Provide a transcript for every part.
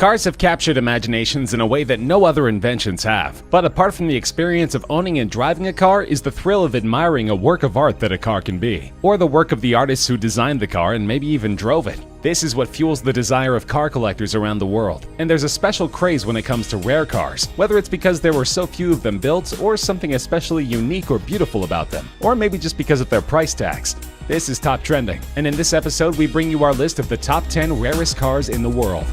Cars have captured imaginations in a way that no other inventions have. But apart from the experience of owning and driving a car is the thrill of admiring a work of art that a car can be, or the work of the artists who designed the car and maybe even drove it. This is what fuels the desire of car collectors around the world. And there's a special craze when it comes to rare cars, whether it's because there were so few of them built, or something especially unique or beautiful about them, or maybe just because of their price tags. This is Top Trending, and in this episode we bring you our list of the top 10 rarest cars in the world.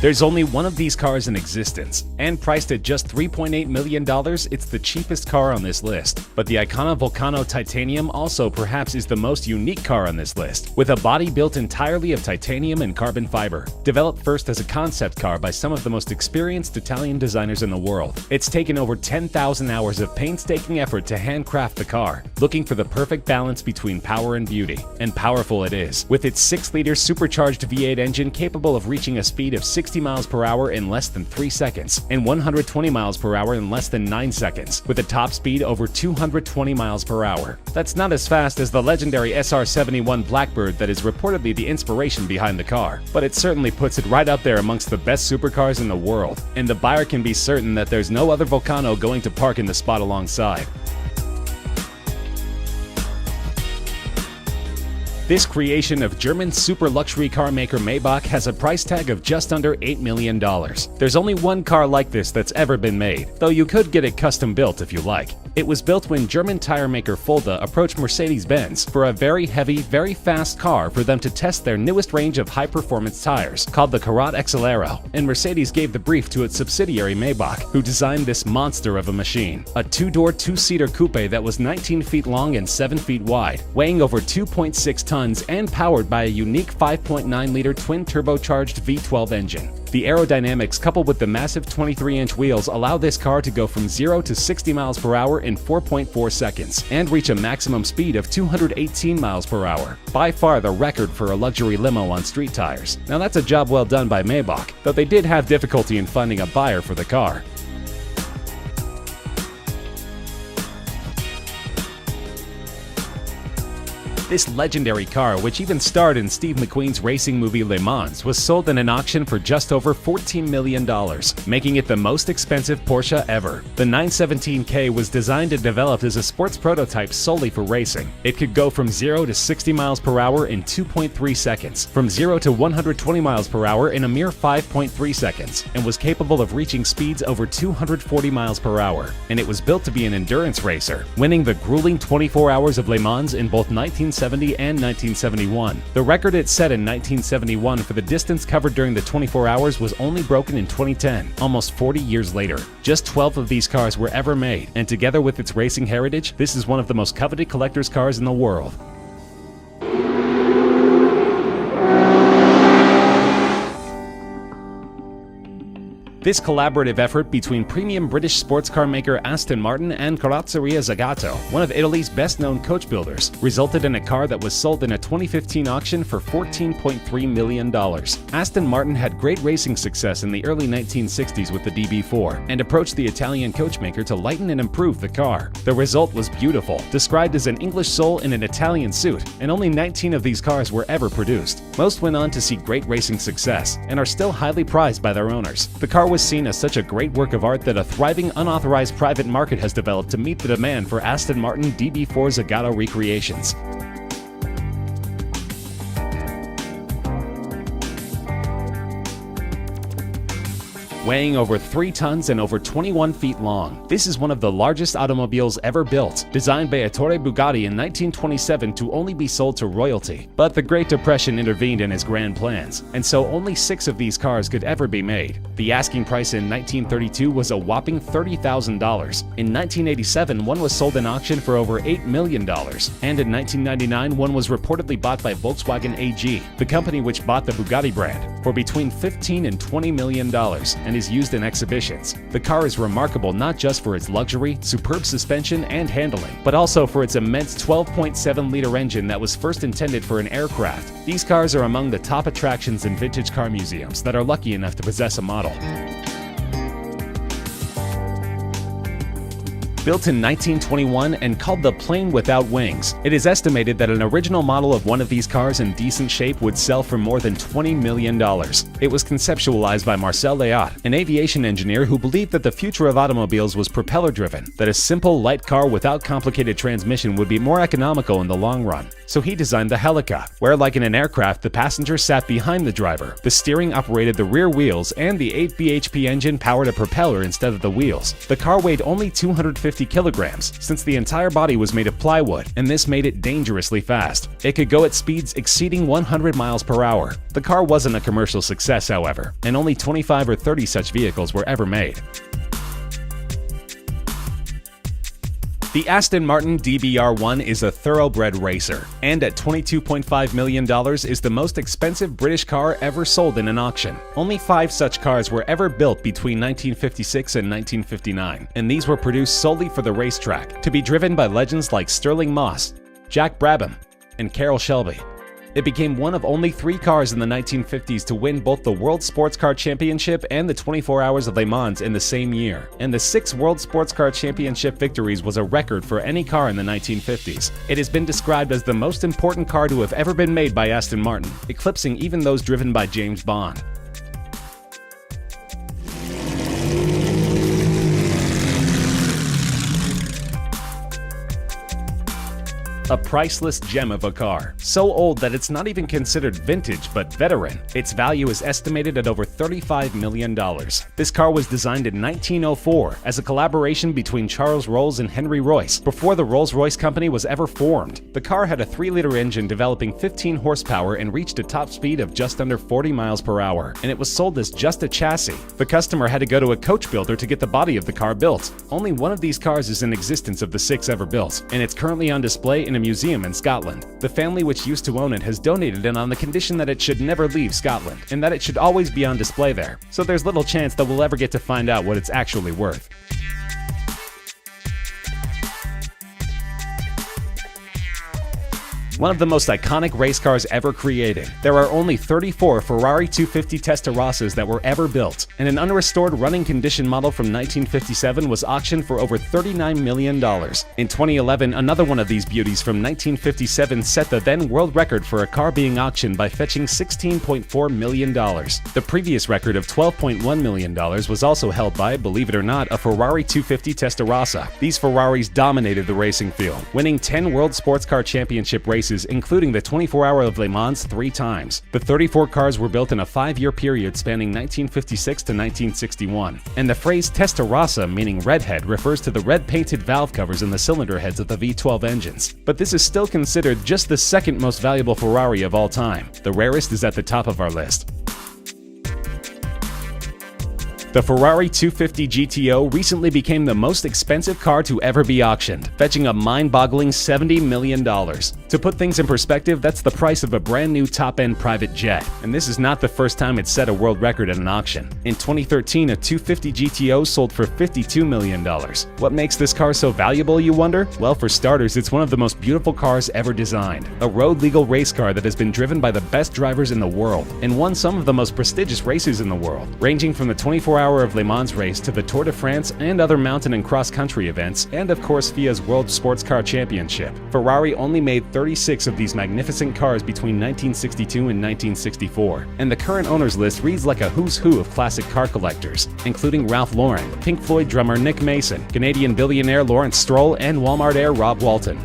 There's only one of these cars in existence, and priced at just $3.8 million, it's the cheapest car on this list. But the Icona Volcano Titanium also perhaps is the most unique car on this list, with a body built entirely of titanium and carbon fiber. Developed first as a concept car by some of the most experienced Italian designers in the world, it's taken over 10,000 hours of painstaking effort to handcraft the car, looking for the perfect balance between power and beauty. And powerful it is, with its 6-liter supercharged V8 engine capable of reaching a speed of 60 miles per hour in less than 3 seconds, and 120 miles per hour in less than 9 seconds, with a top speed over 220 miles per hour. That's not as fast as the legendary SR-71 Blackbird that is reportedly the inspiration behind the car, but it certainly puts it right up there amongst the best supercars in the world, and the buyer can be certain that there's no other Volcano going to park in the spot alongside. This creation of German super luxury car maker Maybach has a price tag of just under $8 million. There's only one car like this that's ever been made, though you could get it custom built if you like. It was built when German tire maker Fulda approached Mercedes-Benz for a very heavy, very fast car for them to test their newest range of high-performance tires, called the Karat Accelero, and Mercedes gave the brief to its subsidiary Maybach, who designed this monster of a machine. A 2-door, 2-seater coupe that was 19 feet long and 7 feet wide, weighing over 2.6 tons and powered by a unique 5.9-liter twin-turbocharged V12 engine. The aerodynamics coupled with the massive 23-inch wheels allow this car to go from 0 to 60 miles per hour in 4.4 seconds and reach a maximum speed of 218 miles per hour, by far the record for a luxury limo on street tires. Now that's a job well done by Maybach, though they did have difficulty in finding a buyer for the car. This legendary car, which even starred in Steve McQueen's racing movie Le Mans, was sold in an auction for just over $14 million, making it the most expensive Porsche ever. The 917K was designed and developed as a sports prototype solely for racing. It could go from 0 to 60 miles per hour in 2.3 seconds, from 0 to 120 miles per hour in a mere 5.3 seconds, and was capable of reaching speeds over 240 miles per hour. And it was built to be an endurance racer, winning the grueling 24 hours of Le Mans in both 1970 and 1971. The record it set in 1971 for the distance covered during the 24 hours was only broken in 2010, almost 40 years later. Just 12 of these cars were ever made, and together with its racing heritage, this is one of the most coveted collector's cars in the world. This collaborative effort between premium British sports car maker Aston Martin and Carrozzeria Zagato, one of Italy's best-known coach builders, resulted in a car that was sold in a 2015 auction for $14.3 million. Aston Martin had great racing success in the early 1960s with the DB4, and approached the Italian coachmaker to lighten and improve the car. The result was beautiful, described as an English soul in an Italian suit, and only 19 of these cars were ever produced. Most went on to see great racing success, and are still highly prized by their owners. The car was seen as such a great work of art that a thriving unauthorized private market has developed to meet the demand for Aston Martin DB4 Zagato recreations. Weighing over 3 tons and over 21 feet long, this is one of the largest automobiles ever built, designed by Ettore Bugatti in 1927 to only be sold to royalty. But the Great Depression intervened in his grand plans, and so only 6 of these cars could ever be made. The asking price in 1932 was a whopping $30,000. In 1987, one was sold in auction for over $8 million, and in 1999, one was reportedly bought by Volkswagen AG, the company which bought the Bugatti brand, for between $15 and $20 million, and is used in exhibitions. The car is remarkable not just for its luxury, superb suspension, and handling, but also for its immense 12.7-liter engine that was first intended for an aircraft. These cars are among the top attractions in vintage car museums that are lucky enough to possess a model. Built in 1921 and called the plane without wings, it is estimated that an original model of one of these cars in decent shape would sell for more than $20 million. It was conceptualized by Marcel Léot, an aviation engineer who believed that the future of automobiles was propeller-driven, that a simple, light car without complicated transmission would be more economical in the long run. So he designed the Helica, where like in an aircraft, the passenger sat behind the driver, the steering operated the rear wheels, and the 8 bhp engine powered a propeller instead of the wheels. The car weighed only 250 kilograms, since the entire body was made of plywood, and this made it dangerously fast. It could go at speeds exceeding 100 miles per hour. The car wasn't a commercial success, however, and only 25 or 30 such vehicles were ever made. The Aston Martin DBR1 is a thoroughbred racer, and at $22.5 million is the most expensive British car ever sold in an auction. Only 5 such cars were ever built between 1956 and 1959, and these were produced solely for the racetrack, to be driven by legends like Stirling Moss, Jack Brabham, and Carroll Shelby. It became one of only 3 cars in the 1950s to win both the World Sports Car Championship and the 24 Hours of Le Mans in the same year, and the 6 World Sports Car Championship victories was a record for any car in the 1950s. It has been described as the most important car to have ever been made by Aston Martin, eclipsing even those driven by James Bond. A priceless gem of a car, so old that it's not even considered vintage but veteran. Its value is estimated at over $35 million. This car was designed in 1904 as a collaboration between Charles Rolls and Henry Royce, before the Rolls-Royce company was ever formed. The car had a 3-liter engine developing 15 horsepower and reached a top speed of just under 40 miles per hour, and it was sold as just a chassis. The customer had to go to a coach builder to get the body of the car built. Only one of these cars is in existence of the 6 ever built, and it's currently on display in a museum in Scotland. The family which used to own it has donated it on the condition that it should never leave Scotland, and that it should always be on display there, so there's little chance that we'll ever get to find out what it's actually worth. One of the most iconic race cars ever created. There are only 34 Ferrari 250 Testarossas that were ever built, and an unrestored running condition model from 1957 was auctioned for over $39 million. In 2011, another one of these beauties from 1957 set the then world record for a car being auctioned by fetching $16.4 million. The previous record of $12.1 million was also held by, believe it or not, a Ferrari 250 Testarossa. These Ferraris dominated the racing field, winning 10 World Sports Car Championship races, including the 24 Hour of Le Mans 3 times. The 34 cars were built in a 5-year period spanning 1956 to 1961, and the phrase Testarossa, meaning redhead, refers to the red-painted valve covers in the cylinder heads of the V12 engines. But this is still considered just the second most valuable Ferrari of all time. The Rarest is at the top of our list. The Ferrari 250 GTO recently became the most expensive car to ever be auctioned, fetching a mind-boggling $70 million. To put things in perspective, that's the price of a brand new top-end private jet, and this is not the first time it set a world record at an auction. In 2013, a 250 GTO sold for $52 million. What makes this car so valuable, you wonder? Well, for starters, it's one of the most beautiful cars ever designed. A road-legal race car that has been driven by the best drivers in the world, and won some of the most prestigious races in the world, ranging from the 24 Hour of Le Mans race to the Tour de France and other mountain and cross-country events, and of course FIA's World Sports Car Championship. Ferrari only made 36 of these magnificent cars between 1962 and 1964, and the current owners list reads like a who's who of classic car collectors, including Ralph Lauren, Pink Floyd drummer Nick Mason, Canadian billionaire Lawrence Stroll, and Walmart heir Rob Walton.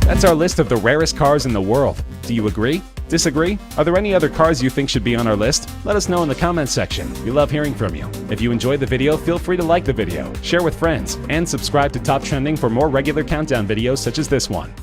That's our list of the rarest cars in the world. Do you agree? Disagree? Are there any other cars you think should be on our list? Let us know in the comments section. We love hearing from you. If you enjoyed the video, feel free to like the video, share with friends, and subscribe to Top Trending for more regular countdown videos such as this one.